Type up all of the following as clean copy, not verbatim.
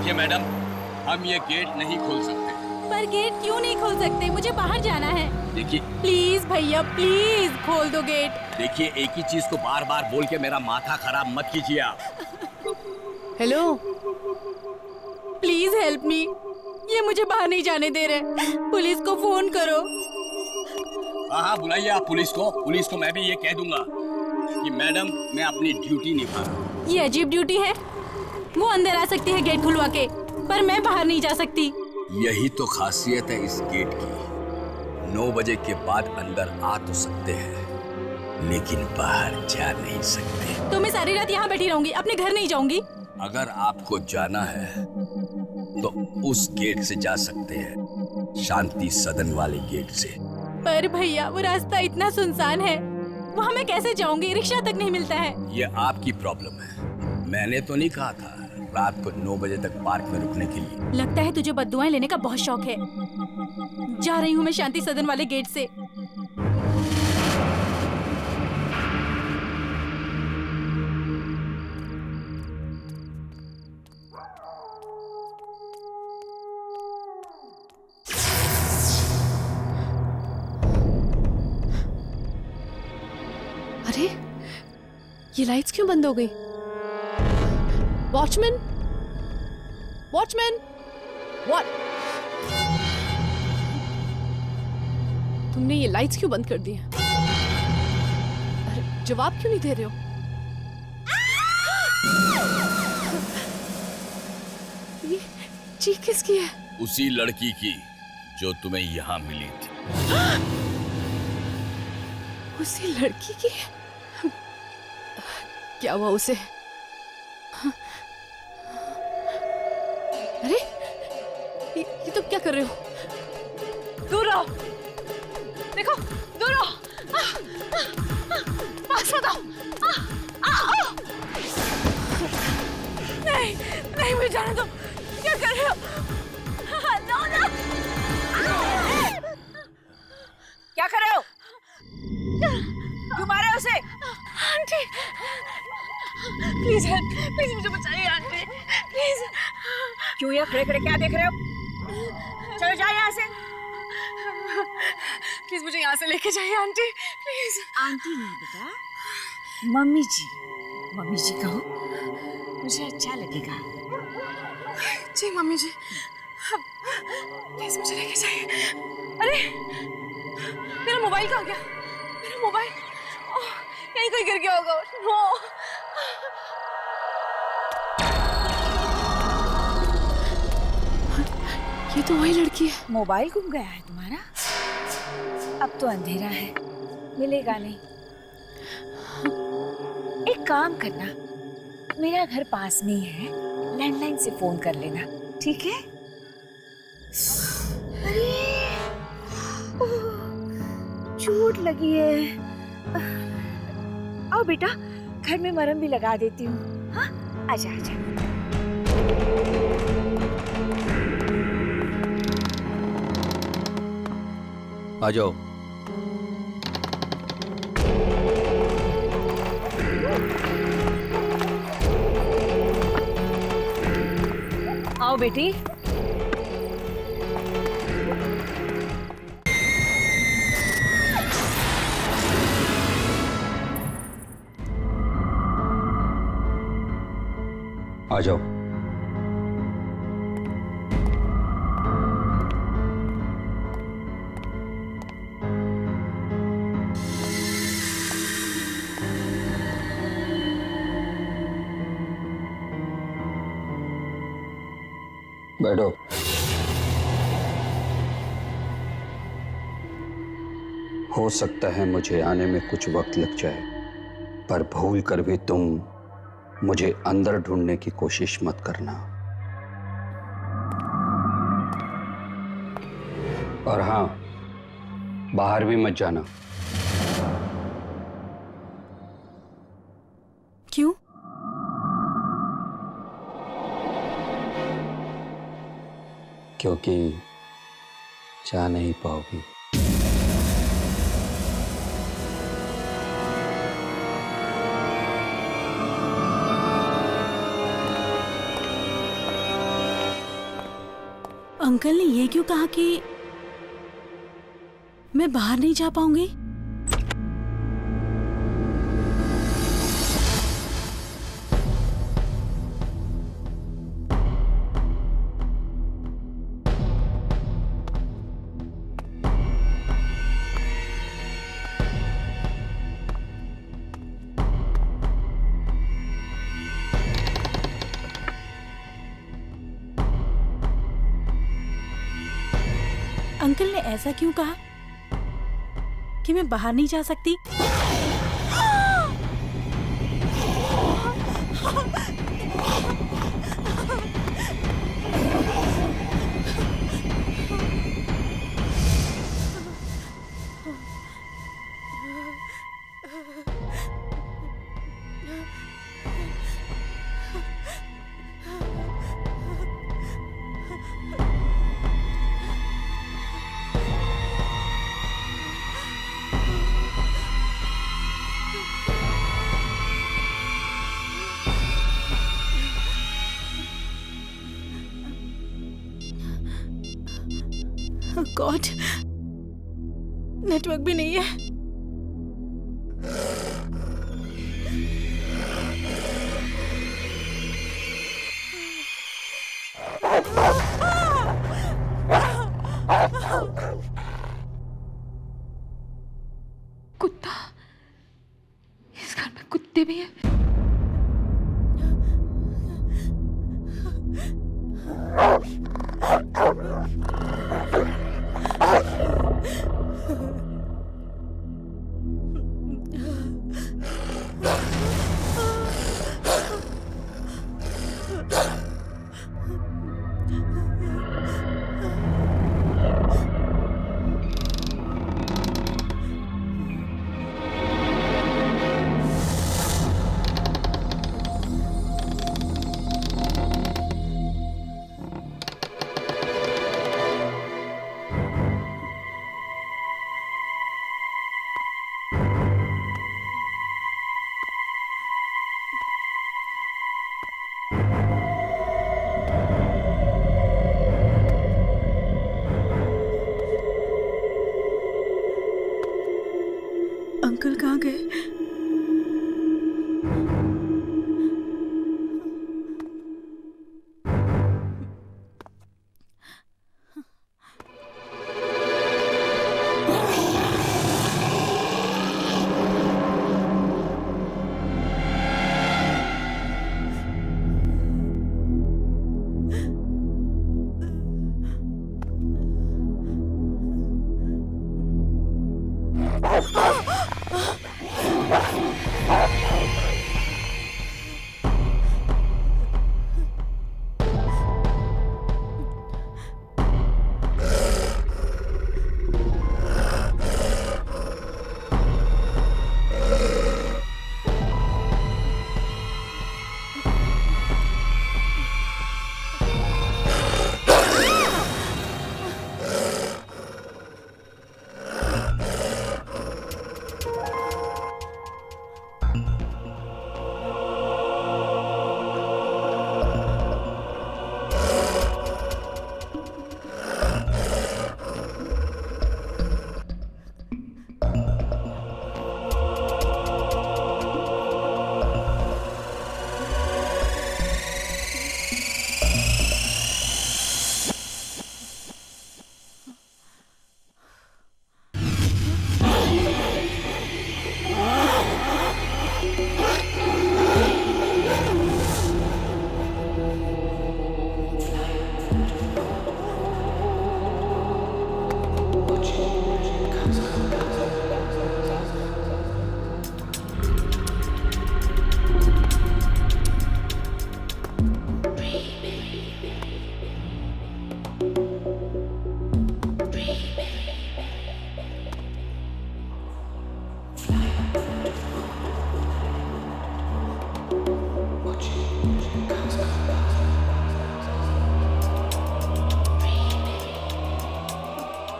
देखिए मैडम, हम ये गेट नहीं खोल सकते। पर गेट क्यों नहीं खोल सकते? मुझे बाहर जाना है। देखिए प्लीज भैया, प्लीज खोल दो गेट। देखिए, एक ही चीज को बार बार बोल के मेरा माथा खराब मत कीजिए आप। Hello, please help me. ये मुझे बाहर नहीं जाने दे रहे। पुलिस को फोन करो। हाँ बुलाइए आप पुलिस को। पुलिस को मैं भी ये कह दूंगा कि मैडम मैं अपनी ड्यूटी निभा रहा हूँ। ये अजीब ड्यूटी है। वो अंदर आ सकती है गेट खुलवा के, पर मैं बाहर नहीं जा सकती। यही तो खासियत है इस गेट की। 9 बजे के बाद अंदर आ तो सकते हैं, लेकिन बाहर जा नहीं सकते। तो मैं सारी रात यहाँ बैठी रहूंगी, अपने घर नहीं जाऊंगी। अगर आपको जाना है तो उस गेट से जा सकते हैं, शांति सदन वाले गेट से। पर भैया वो रास्ता इतना सुनसान है, वहाँ मैं कैसे जाऊंगी? रिक्शा तक नहीं मिलता है। ये आपकी प्रॉब्लम है। मैंने तो नहीं कहा था रात को 9 बजे तक पार्क में रुकने के लिए। लगता है तुझे बद्दुआएं लेने का बहुत शौक है। जा रही हूँ मैं शांति सदन वाले गेट से। अरे, ये लाइट्स क्यों बंद हो गई? Watchman, watchman, what? तुमने ये लाइट्स क्यों बंद कर दी हैं? अरे, जवाब क्यों नहीं दे रहे हो? ये चीख किसकी है? उसी लड़की की जो तुम्हें यहाँ मिली थी। उसी लड़की की? क्या हुआ उसे? अरे, ये तुम क्या कर रहे हो? दूर रहो! देखो, दूर रहो! पास मत आओ! नहीं, नहीं, मुझे जाने दो! क्या कर रहे हो? No, no! क्या कर रहे हो? क्यों मारे उसे? आंटी, प्लीज हेल्प, प्लीज मुझे बचाइए आंटी, प्लीज। क्यों यहाँ खड़े खड़े क्या देख रहे हो? चलो जाओ यहाँ से। प्लीज मुझे यहाँ से लेके जाइए आंटी, प्लीज। आंटी नहीं बेटा, मम्मी जी। मम्मी जी कहो, मुझे अच्छा लगेगा। जी मम्मी जी, प्लीज मुझे लेके जाइए। अरे, मेरा मोबाइल कहाँ गया? मेरा मोबाइल यहीं कहीं गिर गया होगा। नो, ये तो वही लड़की है। मोबाइल गुम गया है तुम्हारा? अब तो अंधेरा है, मिलेगा नहीं। एक काम करना, मेरा घर पास में ही है, लैंडलाइन से फोन कर लेना, ठीक है? अरे, चोट लगी है। आओ बेटा, घर में मरहम भी लगा देती हूँ। हाँ, आजा आजा। आ जाओ। आओ बेटी। आ जाओ। बैठो। हो सकता है मुझे आने में कुछ वक्त लग जाए, पर भूल कर भी तुम मुझे अंदर ढूंढने की कोशिश मत करना। और हाँ, बाहर भी मत जाना। क्यों? क्योंकि जा नहीं पाओगी। अंकल ने ये क्यों कहा कि मैं बाहर नहीं जा पाऊंगी? अंकल ने ऐसा क्यों कहा कि मैं बाहर नहीं जा सकती? गॉड, नेटवर्क भी नहीं है। कुत्ता, इस घर में कुत्ते भी हैं। अंकल कहाँ गए?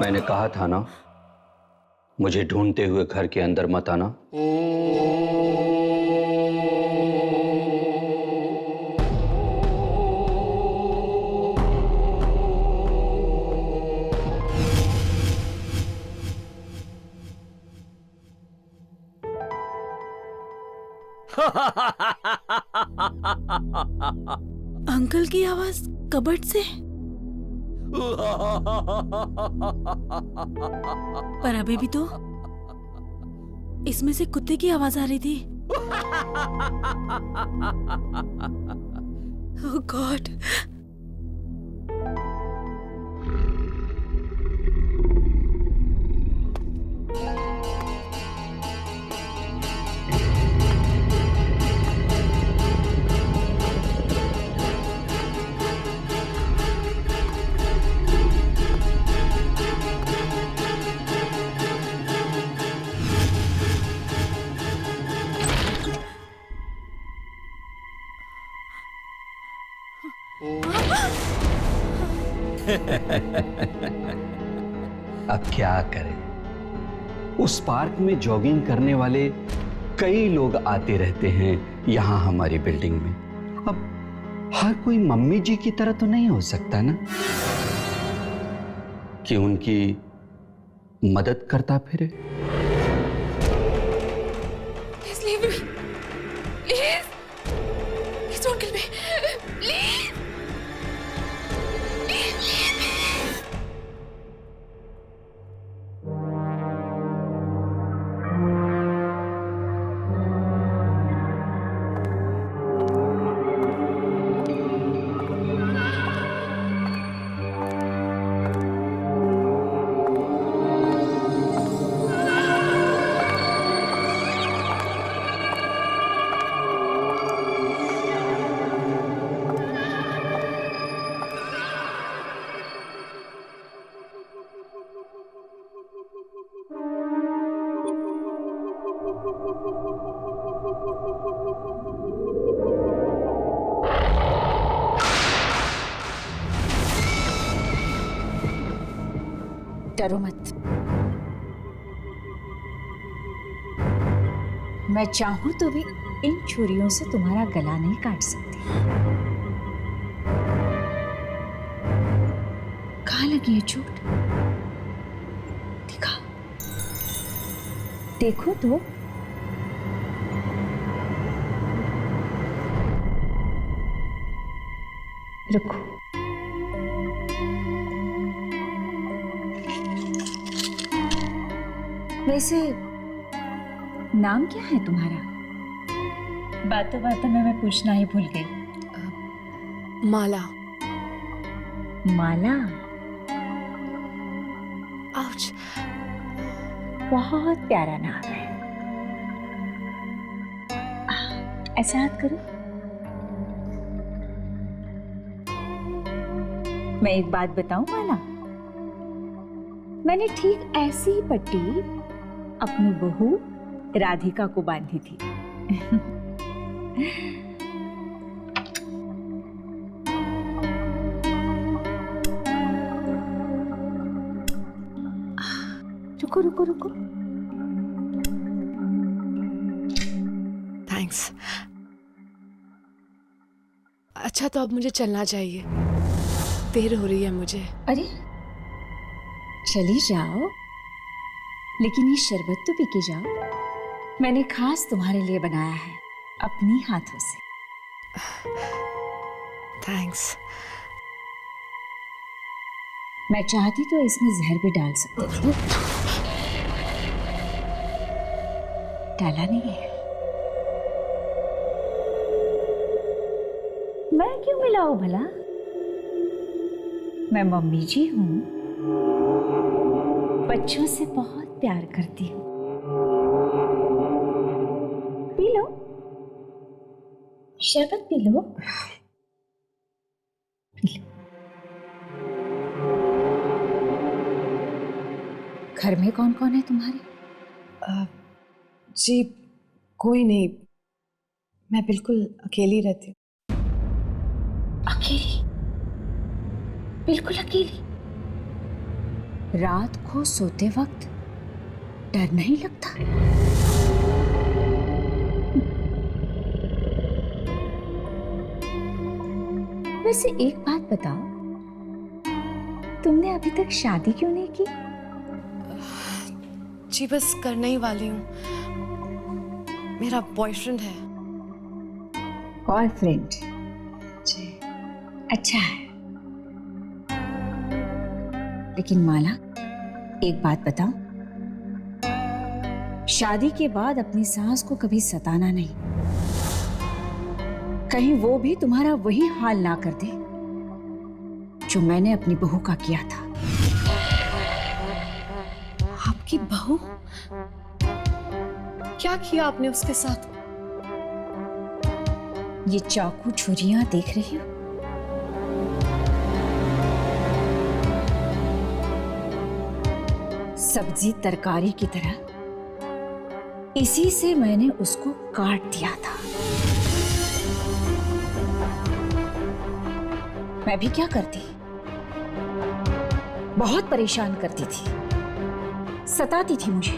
मैंने कहा था ना, मुझे ढूंढते हुए घर के अंदर मत आना। अंकल की आवाज कबर्ड से। पर अभी भी तो इसमें से कुत्ते की आवाज आ रही थी। ओह गॉड। अब क्या करें, उस पार्क में जॉगिंग करने वाले कई लोग आते रहते हैं यहां हमारी बिल्डिंग में। अब हर कोई मम्मी जी की तरह तो नहीं हो सकता ना कि उनकी मदद करता फिरे। Please leave me. Please. Please don't kill me. Please. Please leave me. डरो मत। मैं चाहूं तो भी इन छुरियों से तुम्हारा गला नहीं काट सकती। कहाँ लगी है चोट? दिखा, देखो तो। रुको। वैसे नाम क्या है तुम्हारा? बातों बातों में मैं पूछना ही भूल गई। माला। माला? आउच। बहुत प्यारा नाम है। ऐसा याद करो। मैं एक बात बताऊं माला, मैंने ठीक ऐसी ही पट्टी अपनी बहू राधिका को बांधी थी। रुको रुको रुको। थैंक्स। अच्छा तो अब मुझे चलना चाहिए, देर हो रही है मुझे। अरे चली जाओ, लेकिन ये शरबत तो पी के जाओ। मैंने खास तुम्हारे लिए बनाया है अपनी हाथों से। थैंक्स। मैं चाहती तो इसमें जहर भी डाल सकती थी, डाला नहीं है। मैं क्यों मिलाऊं भला? मैं मम्मी जी हूं, बच्चों से बहुत प्यार करती हूँ। पी लो, शरबत पी लो। P low. घर में कौन कौन है तुम्हारे? जी कोई नहीं, मैं बिल्कुल अकेली रहती हूँ। अकेली? बिल्कुल अकेली? रात को सोते वक्त डर नहीं लगता? वैसे एक बात बताओ, तुमने अभी तक शादी क्यों नहीं की? जी बस करने ही वाली हूँ। मेरा बॉयफ्रेंड है। बॉयफ्रेंड जी। अच्छा है, लेकिन माला एक बात बताओ, शादी के बाद अपनी सास को कभी सताना नहीं, कहीं वो भी तुम्हारा वही हाल ना कर दे जो मैंने अपनी बहू का किया था। आपकी बहू? क्या किया आपने उसके साथ? ये चाकू छुरियां देख रही हो? सब्जी तरकारी की तरह इसी से मैंने उसको काट दिया था। मैं भी क्या करती, बहुत परेशान करती थी, सताती थी मुझे।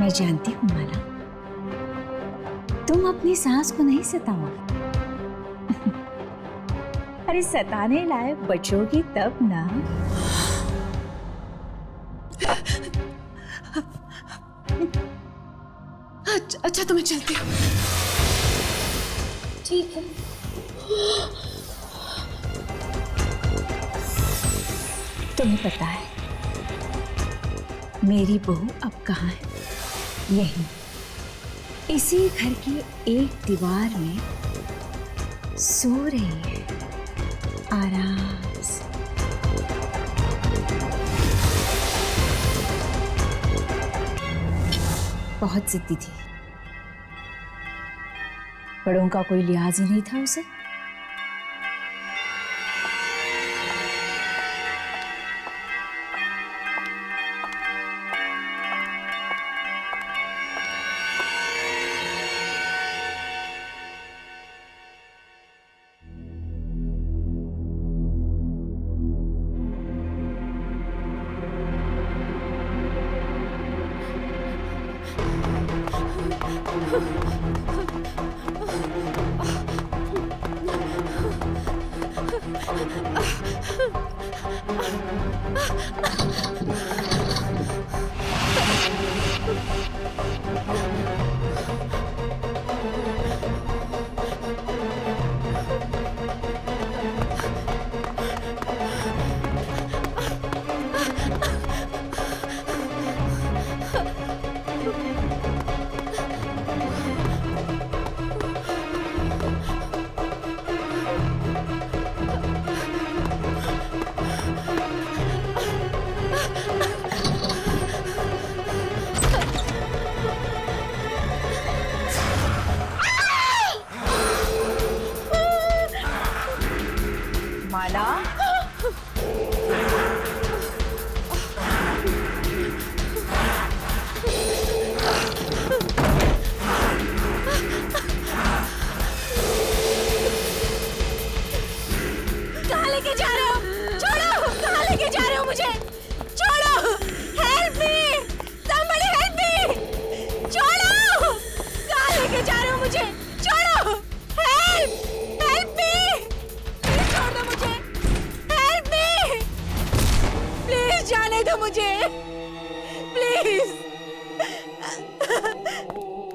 मैं जानती हूं माला, तुम अपनी सास को नहीं सताओगी। अरे सताने लायक बचोगी तब ना। अच्छा तो मैं चलती हूँ। ठीक है। तुम्हें पता है मेरी बहू अब कहाँ है? यही इसी घर की एक दीवार में सो रही है आराम से। बहुत जिद्दी थी, बड़ों का कोई लिहाज ही नहीं था उसे। माला, कहाँ लेके जा रहे हो? छोड़ो! कहाँ लेके जा रहे हो मुझे? छोड़ो! Help me! somebody help me! छोड़ो! कहाँ लेके जा रहे हो मुझे? छोड़ो! हेल्प! Help me! प्लीज छोड़ दो मुझे! Help me! प्लीज जाने दो मुझे! प्लीज!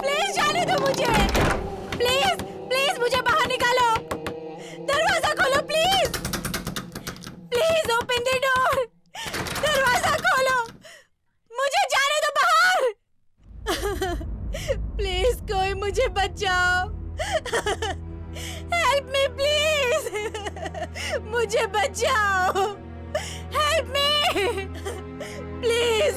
प्लीज जाने दो मुझे! प्लीज! प्लीज मुझे बाहर निकालो! दरवाजा खोलो please! Please open the door! दरवाजा खोलो! मुझे जाने दो बाहर! प्लीज कोई मुझे बचाओ! Help me please! मुझे बचाओ! Help me! प्लीज!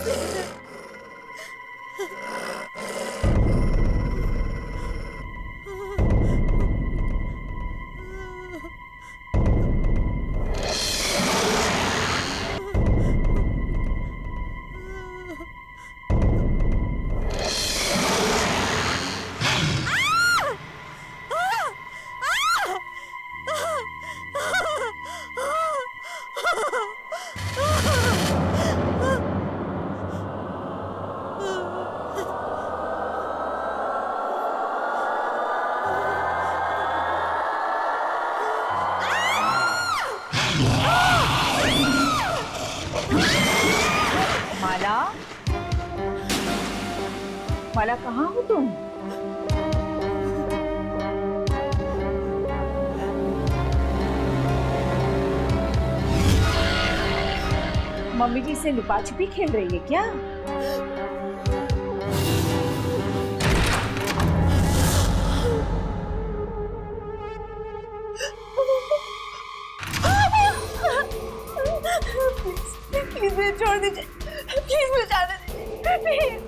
माला कहाँ हो तुम? मम्मी जी से लुका छुपी खेल रही है क्या? प्लीज मुझे छोड़ दीजिए, प्लीज मुझे जाने दीजिए, प्लीज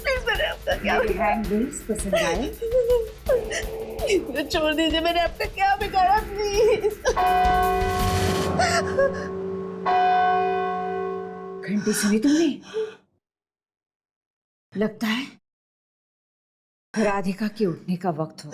प्लीज मैंने आपका क्या मेरे हैंडल्स पसंद आए? प्लीज मुझे छोड़ दीजिए, मैंने आपका क्या बिगाड़ा, प्लीज। घंटी सुनी तुमने? लगता है राधिका के उठने का वक्त हो।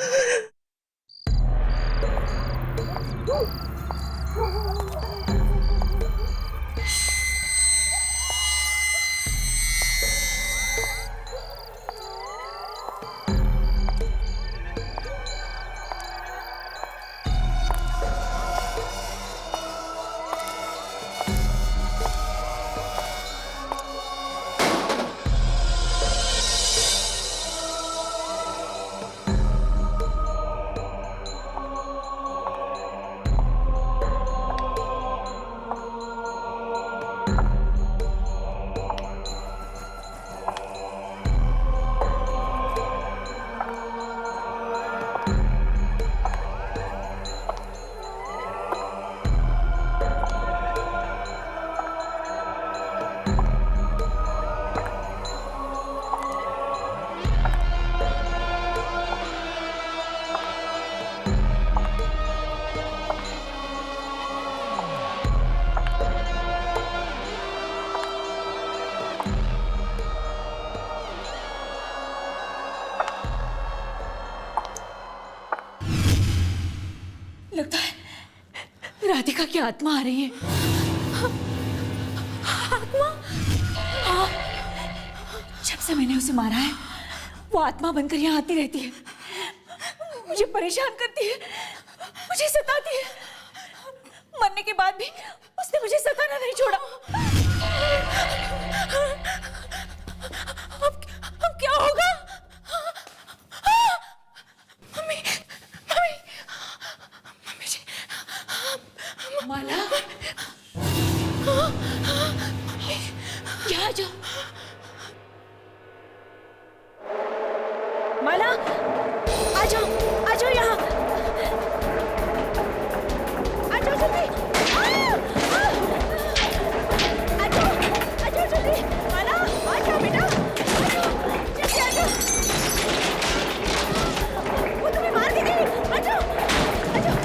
लगता है राधिका की आत्मा आ रही है। आत्मा? हाँ, जब से मैंने उसे मारा है वो आत्मा बनकर यहाँ आती रहती है, मुझे परेशान करती है, मुझे सताती है। मरने के बाद भी उसने मुझे सताना नहीं छोड़ा। अब क्या होगा? मम्मी, मम्मी, मम्मी जी, माला, यहाँ आ जाओ। माला, आ जाओ यहाँ, आ जाओ जल्दी, आ जाओ जल्दी, माला, आ जाओ बेटा, जल्दी आ जाओ, वो तुम्हें मार देगी, आ जाओ, आ जाओ,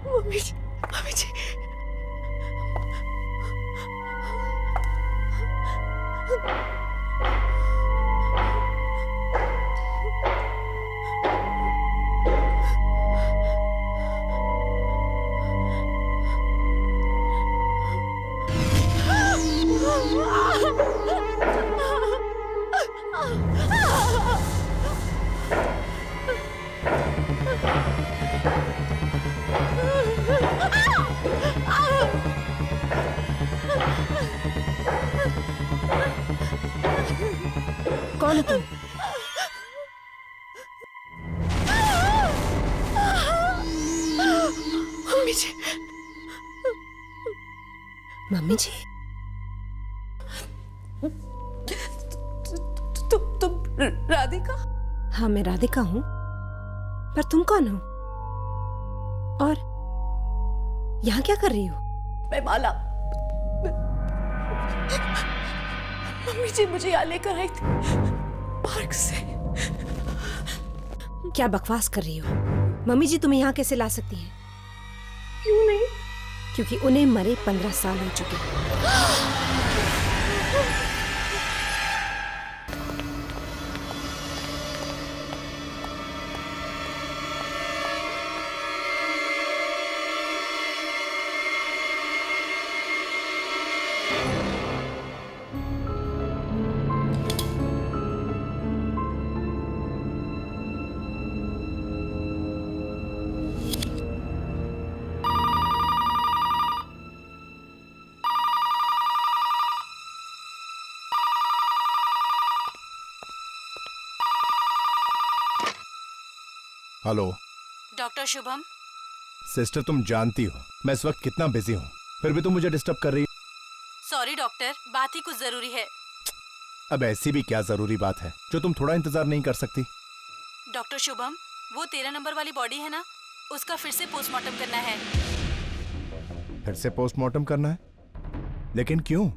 मम्मी जी, मम्मी जी, कौन हो तुम? मम्मी जी, मम्मी जी? तुम राधिका? हाँ, मैं राधिका हूँ, पर तुम कौन हो? और यहाँ क्या कर रही हो? मैं माला। मम्मी जी मुझे यहाँ लेकर आई थी पार्क से। क्या बकवास कर रही हो? मम्मी जी तुम्हें यहाँ कैसे ला सकती हैं? क्यों नहीं? क्योंकि उन्हें मरे 15 साल हो चुके हैं। Hello doctor Shubham. सिस्टर, तुम जानती हो मैं इस वक्त कितना बिजी हूँ, फिर भी तुम मुझे डिस्टर्ब कर रही हो। सॉरी डॉक्टर, बात ही कुछ जरूरी है। अब ऐसी भी क्या जरूरी बात है जो तुम थोड़ा इंतजार नहीं कर सकती? डॉक्टर शुभम, वो 13 नंबर वाली बॉडी है ना, उसका फिर से पोस्टमार्टम करना है। फिर से पोस्टमार्टम करना है? लेकिन क्यों?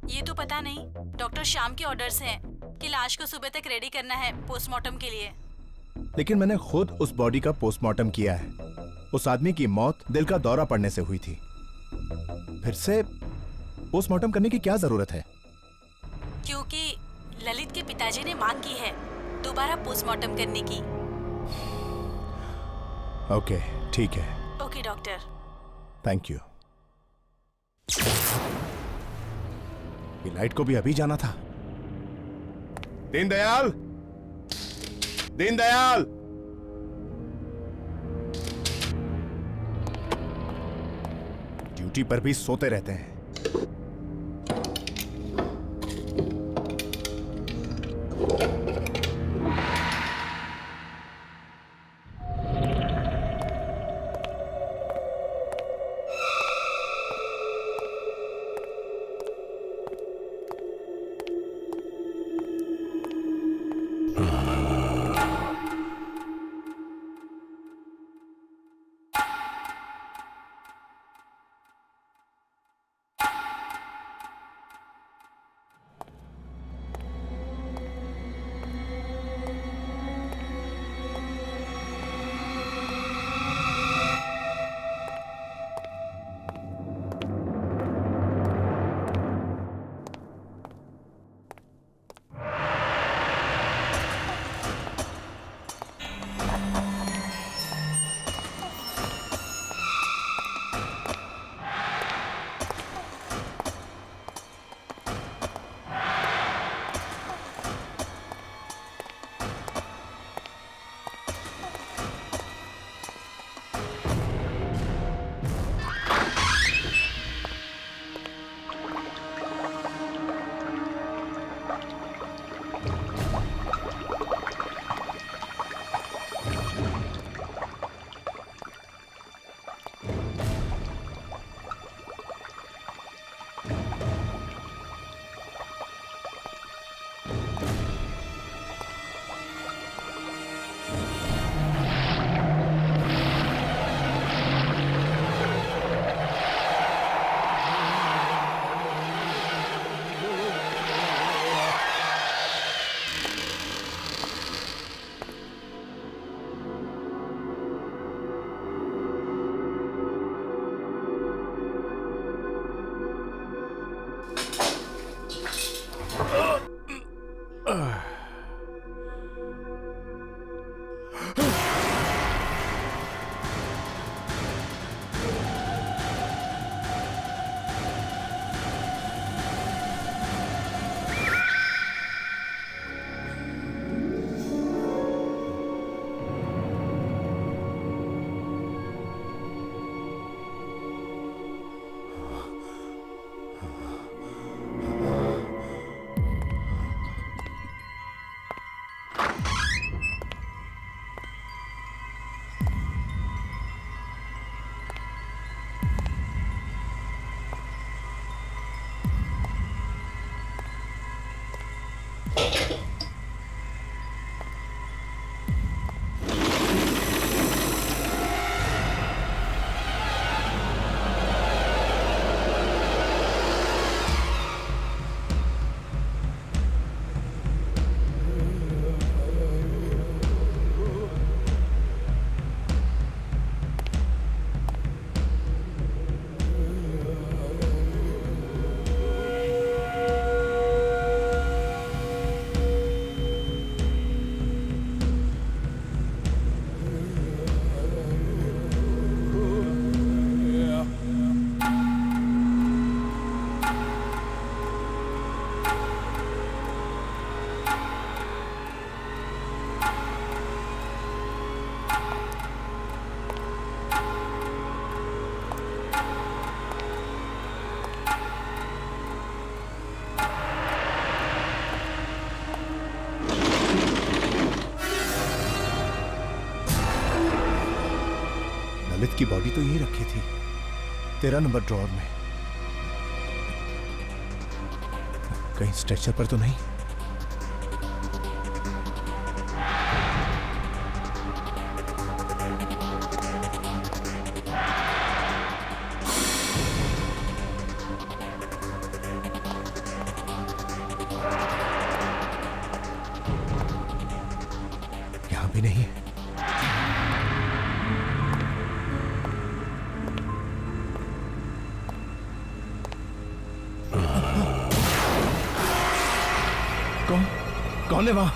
ये तो पता नहीं, डॉक्टर श्याम के ऑर्डर्स हैं कि लाश को सुबह तक रेडी करना है पोस्टमार्टम के लिए। लेकिन मैंने खुद उस बॉडी का पोस्टमार्टम किया है। उस आदमी की मौत दिल का दौरा पड़ने से हुई थी। फिर से पोस्टमार्टम करने की क्या जरूरत है? क्योंकि ललित के पिताजी ने मांग की है दोबारा पोस्टमार्टम करने की। ओके, ठीक है। Okay doctor. Thank you. ये लाइट को भी अभी जाना था। दीनदयाल, दीनदयाल! ड्यूटी पर भी सोते रहते हैं। की बॉडी तो यहीं रखी थी, 13 नंबर ड्रॉअर में। कहीं स्ट्रेचर पर तो नहीं? यहां भी नहीं है। कौन है वहां?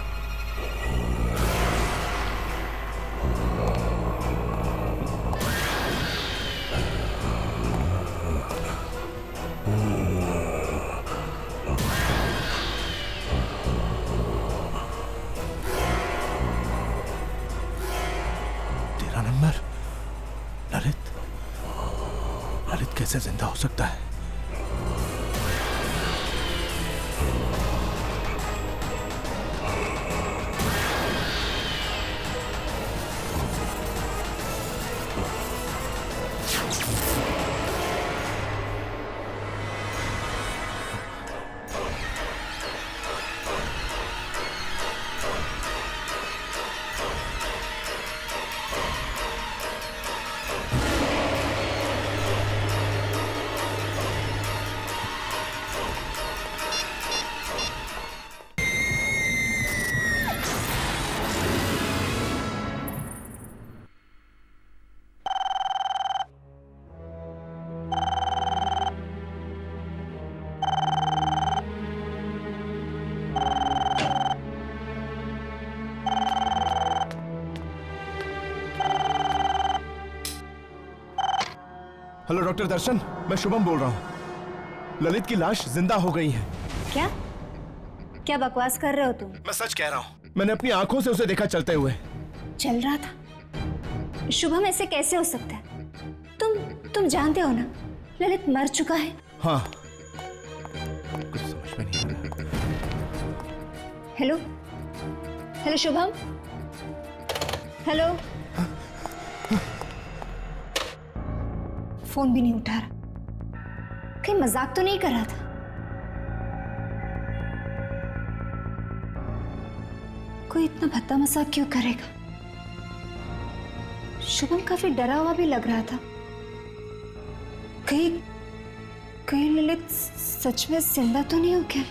तेरा नंबर। ललित कैसे जिंदा हो सकता है? हेलो डॉक्टर दर्शन, मैं शुभम बोल रहा हूँ। ललित की लाश जिंदा हो गई है। क्या क्या बकवास कर रहे हो तुम? मैं सच कह रहा हूँ, मैंने अपनी आंखों से उसे देखा चलते हुए। चल रहा था? शुभम, ऐसे कैसे हो सकता है? तुम जानते हो ना ललित मर चुका है। हाँ, कुछ समझ में नहीं आ रहा। Hello hello Shubham, hello. Phone भी नहीं उठा रहा। कहीं मजाक तो नहीं कर रहा था? कोई इतना भद्दा मजाक क्यों करेगा? शुभम काफी डरा हुआ भी लग रहा था। कहीं ललित सच में जिंदा तो नहीं हो गया?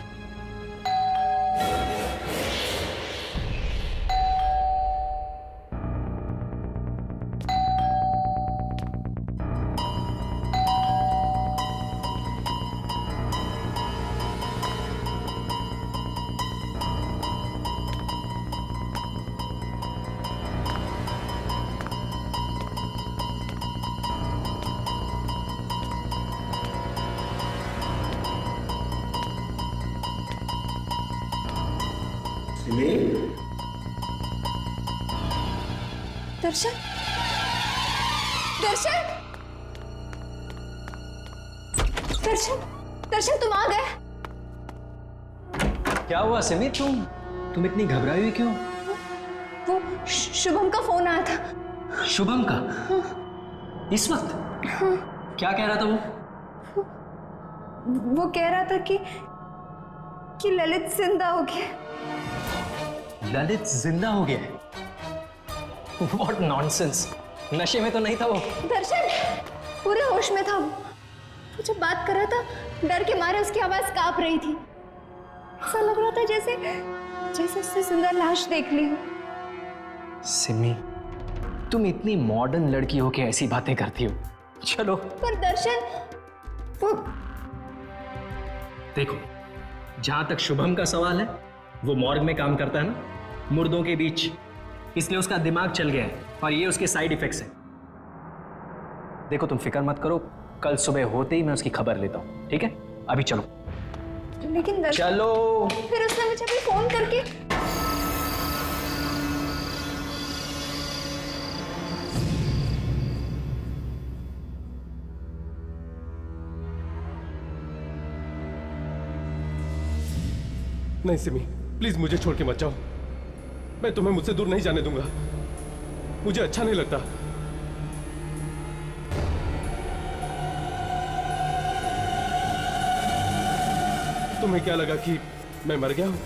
दर्शन, दर्शन, दर्शन, दर्शन, तुम आ गए। क्या हुआ सिमी? तुम इतनी घबराई हुई क्यों? वो शुभम का फोन आया था। शुभम का? हाँ। इस वक्त? हाँ। क्या कह रहा था वो कह रहा था कि ललित जिंदा हो गया। ललित जिंदा हो गया? What nonsense! नशे में तो नहीं था वो? दर्शन पूरे होश में था वो जब बात कर रहा था डर के मारे उसकी आवाज कांप रही थी। ऐसा लग रहा था जैसे उससे जिंदा लाश देख ली हो। सिमी, तुम इतनी मॉडर्न लड़की हो के ऐसी बातें करती हो। चलो। पर दर्शन, वो देखो, जहां तक शुभम का सवाल है, वो मॉर्ग में काम करता है ना, मुर्दों के बीच, इसलिए उसका दिमाग चल गया है और ये उसके साइड इफेक्ट्स हैं। देखो तुम फिक्र मत करो, कल सुबह होते ही मैं उसकी खबर लेता हूँ, ठीक है? अभी चलो। लेकिन दर्शन, चलो। फिर उसने मुझे भी फोन करके नहीं सिमी, प्लीज मुझे छोड़ के मत जाओ। मैं तुम्हें मुझसे दूर नहीं जाने दूंगा। मुझे अच्छा नहीं लगता। तुम्हें क्या लगा कि मैं मर गया हूं?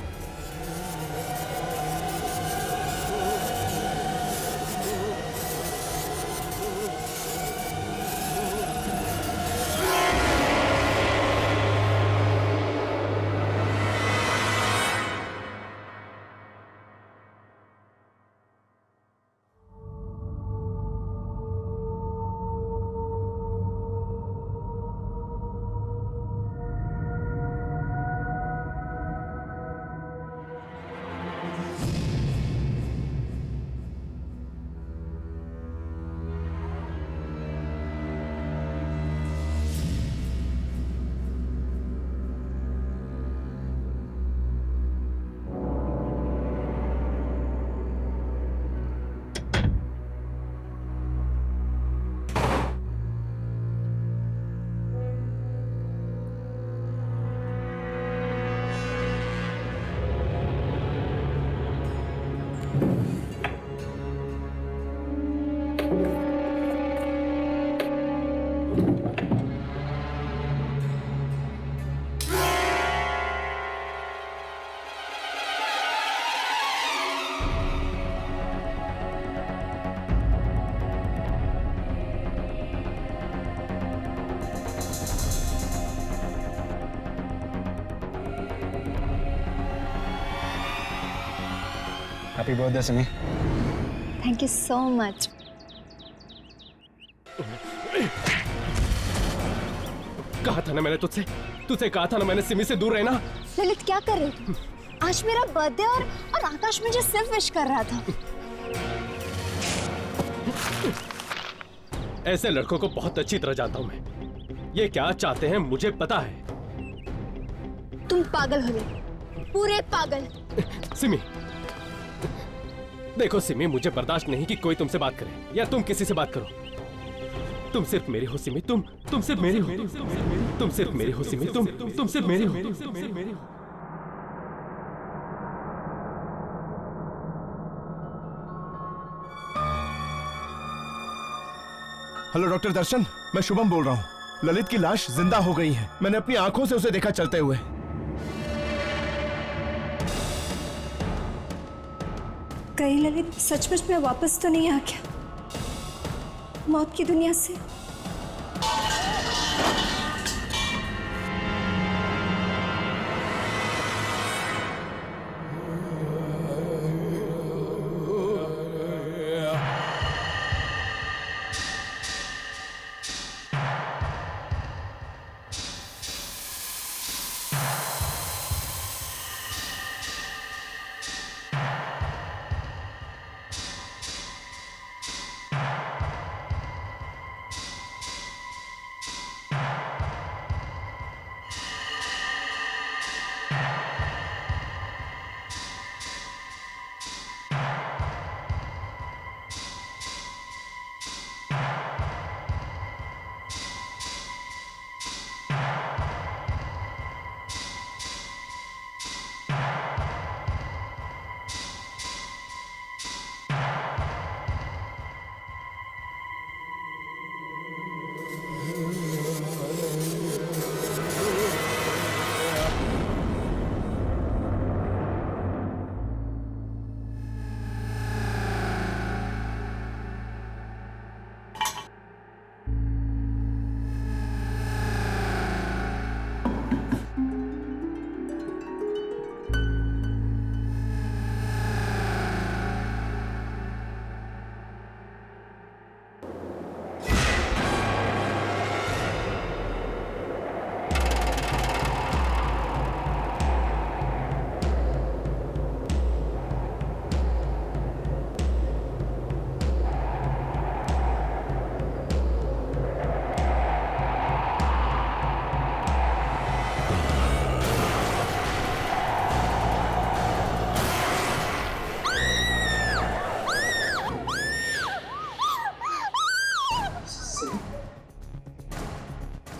Happy birthday Simi. Thank you so much. कहा था ना मैंने तुझसे कहा था ना मैंने सिमी से दूर रहना। ललित क्या कर रहे थे? आज मेरा बर्थडे और आकाश मुझे सिर्फ विश कर रहा था। ऐसे लड़कों को बहुत अच्छी तरह जानता हूं मैं। ये क्या चाहते हैं मुझे पता है। तुम पागल हो गए, पूरे पागल। सिमी देखो सिमी, मुझे बर्दाश्त नहीं कि कोई तुमसे बात करे या तुम किसी से बात करो। तुम सिर्फ मेरी हो सिमी, तुम सिर्फ मेरी हो, तुम सिर्फ मेरी हो सिमी, तुम सिर्फ मेरी हो। हेलो डॉक्टर दर्शन, मैं शुभम बोल रहा हूँ। ललित की लाश जिंदा हो गई है। मैंने अपनी आंखों से उसे देखा चलते हुए। कहीं ललित सचमुच में वापस तो नहीं आ गया मौत की दुनिया से?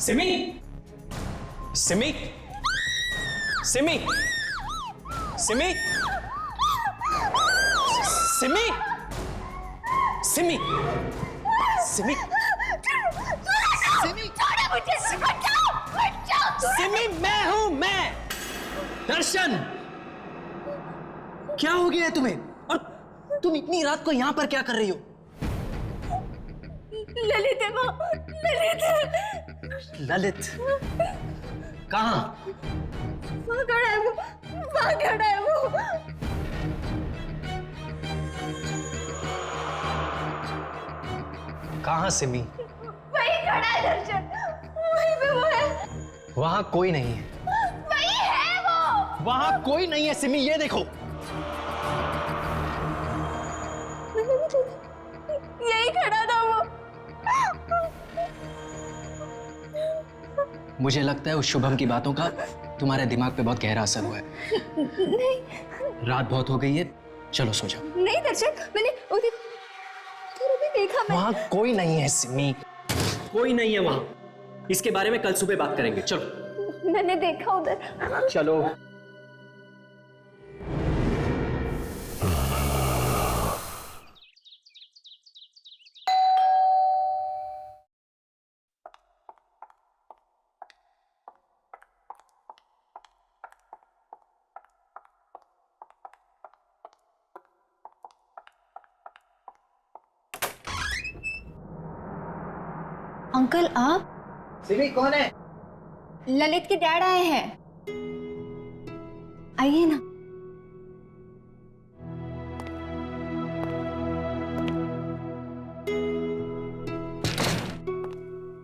सिमी, सिमी, सिमी, सिमी, सिमी, सिमी, सिमी, सिमी, सिमी, मैं हूं मैं। दर्शन, क्या हो गया है तुम्हें? और तुम इतनी रात को यहाँ पर क्या कर रही हो? ललित है वो, ललित है। ललित कहाँ? वहाँ खड़ा है वो, वहाँ खड़ा है वो। कहाँ सिमी? वही खड़ा है दर्शन, वहीं पे वो है। वहां कोई नहीं है। वही है वो। वहां कोई नहीं है सिमी, ये देखो। यही खड़ा था वो। मुझे लगता है उस शुभम की बातों का तुम्हारे दिमाग पे बहुत गहरा असर हुआ है। नहीं, रात बहुत हो गई है, चलो सो जाओ। नहीं दर्शन, मैंने उधर भी देखा। मैं वहां कोई नहीं है सिमी, कोई नहीं है वहां। इसके बारे में कल सुबह बात करेंगे, चलो। मैंने देखा उधर। चलो। अंकल आप? सिमी कौन है? ललित के डैड आए हैं, आइए ना।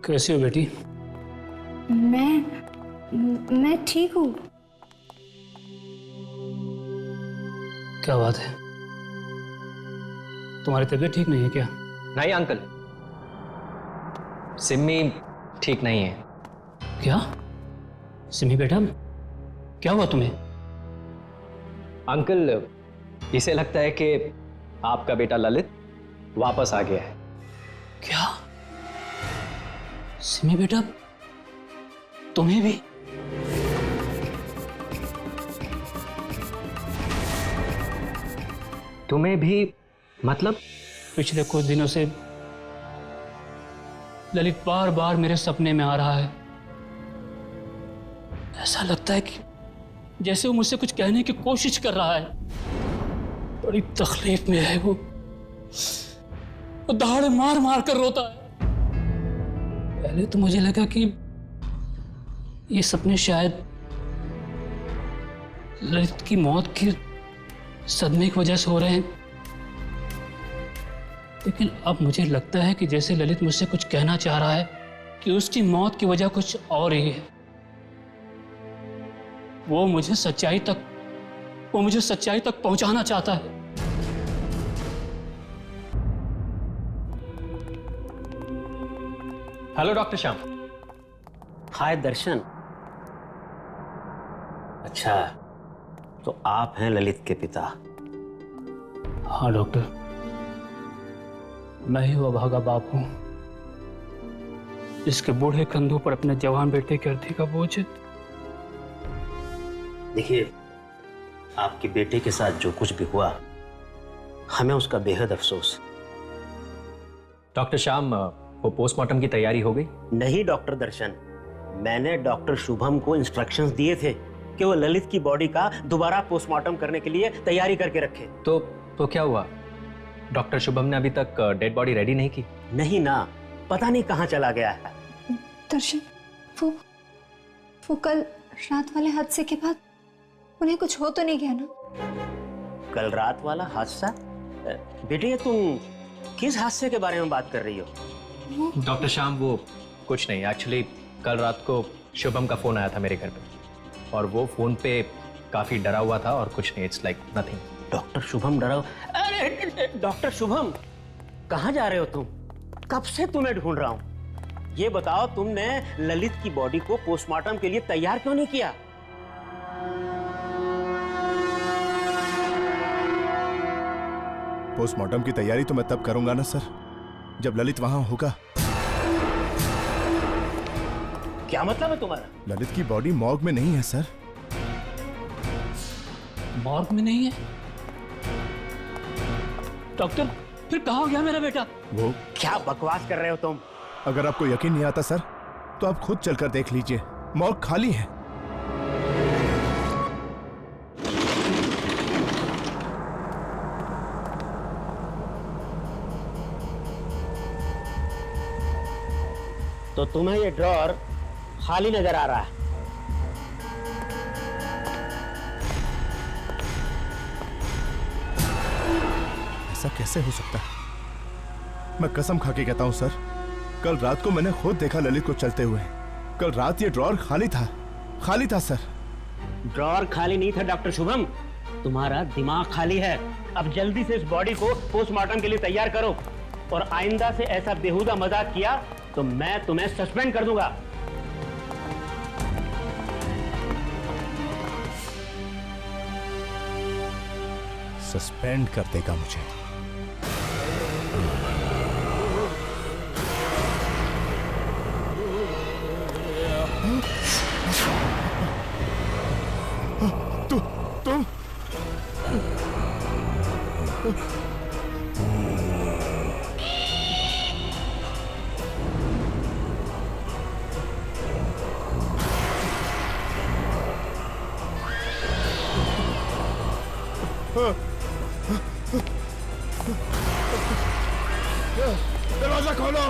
कैसे हो बेटी? मैं ठीक हूँ। क्या बात है, तुम्हारी तबीयत ठीक नहीं है क्या? नहीं अंकल, सिमी ठीक नहीं है। क्या? सिमी बेटा, क्या हुआ तुम्हें? अंकल, इसे लगता है कि आपका बेटा ललित वापस आ गया है। क्या? सिमी बेटा, तुम्हें भी? तुम्हें भी मतलब? पिछले कुछ दिनों से ललित बार बार मेरे सपने में आ रहा है। ऐसा लगता है कि जैसे वो मुझसे कुछ कहने की कोशिश कर रहा है। बड़ी तकलीफ में है वो दहाड़े मार मार कर रोता है। पहले तो मुझे लगा कि ये सपने शायद ललित की मौत के सदमे की वजह से हो रहे हैं, लेकिन अब मुझे लगता है कि जैसे ललित मुझसे कुछ कहना चाह रहा है कि उसकी मौत की वजह कुछ और ही है। वो मुझे सच्चाई तक पहुंचाना चाहता है। Hello doctor Shyam. Hi Darshan. अच्छा, तो आप हैं ललित के पिता? हाँ डॉक्टर, मैं ही वो अभागा बाप हूं जिसके बूढ़े कंधों पर अपने जवान बेटे के अर्थी का बोझ है। देखिए, आपके बेटे के साथ जो कुछ भी हुआ, हमें उसका बेहद अफसोस। डॉक्टर श्याम, वो पोस्टमार्टम की तैयारी हो गई? नहीं डॉक्टर दर्शन, मैंने डॉक्टर शुभम को इंस्ट्रक्शंस दिए थे कि वो ललित की बॉडी का दोबारा पोस्टमार्टम करने के लिए तैयारी करके रखे। तो क्या हुआ? डॉक्टर शुभम ने अभी तक डेड बॉडी रेडी नहीं की? नहीं ना, पता नहीं कहाँ चला गया है। दर्शन, वो कल रात वाले हादसे के बाद उन्हें कुछ हो तो नहीं गया ना? कल रात वाला हादसा? बेटे, तुम किस हादसे के बारे में बात कर रही हो? डॉक्टर श्याम, वो कुछ नहीं। एक्चुअली कल रात को शुभम का फोन आया था मेरे घर पे, और वो फोन पे काफी डरा हुआ था और कुछ नहीं। It's like nothing. Doctor Shubham डरा? अरे डॉक्टर शुभम, कहाँ जा रहे हो तुम? कब से तुम्हें ढूंढ रहा हूं। ये बताओ, तुमने ललित की बॉडी को पोस्टमार्टम के लिए तैयार क्यों नहीं किया? पोस्टमार्टम की तैयारी तो मैं तब करूंगा ना सर, जब ललित वहां होगा। क्या मतलब है तुम्हारा? ललित की बॉडी मॉर्ग में नहीं है सर। मॉर्ग में नहीं है? डॉक्टर, फिर कहाँ हो गया मेरा बेटा? वो क्या बकवास कर रहे हो तुम? अगर आपको यकीन नहीं आता सर, तो आप खुद चलकर देख लीजिए, मॉर्ग खाली है। तो तुम्हें ये ड्रॉर खाली नजर आ रहा है। ऐसा कैसे हो सकता है? मैं कसम खा के कहता हूं सर, कल रात को मैंने खुद देखा ललित को चलते हुए। कल रात ये ड्रॉर खाली था सर। ड्रॉर खाली नहीं था डॉक्टर शुभम, तुम्हारा दिमाग खाली है। अब जल्दी से इस बॉडी को पोस्टमार्टम के लिए तैयार करो, और आइंदा से ऐसा बेहुदा मजाक किया तो मैं तुम्हें सस्पेंड कर दूंगा। सस्पेंड कर देगा मुझे? तुम दरवाजा खोलो,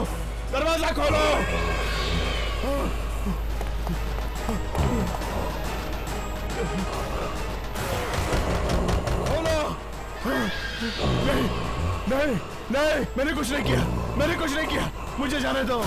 दरवाजा खोलो। खोलो। नहीं नहीं नहीं, मैंने कुछ नहीं किया, मुझे जाने दो।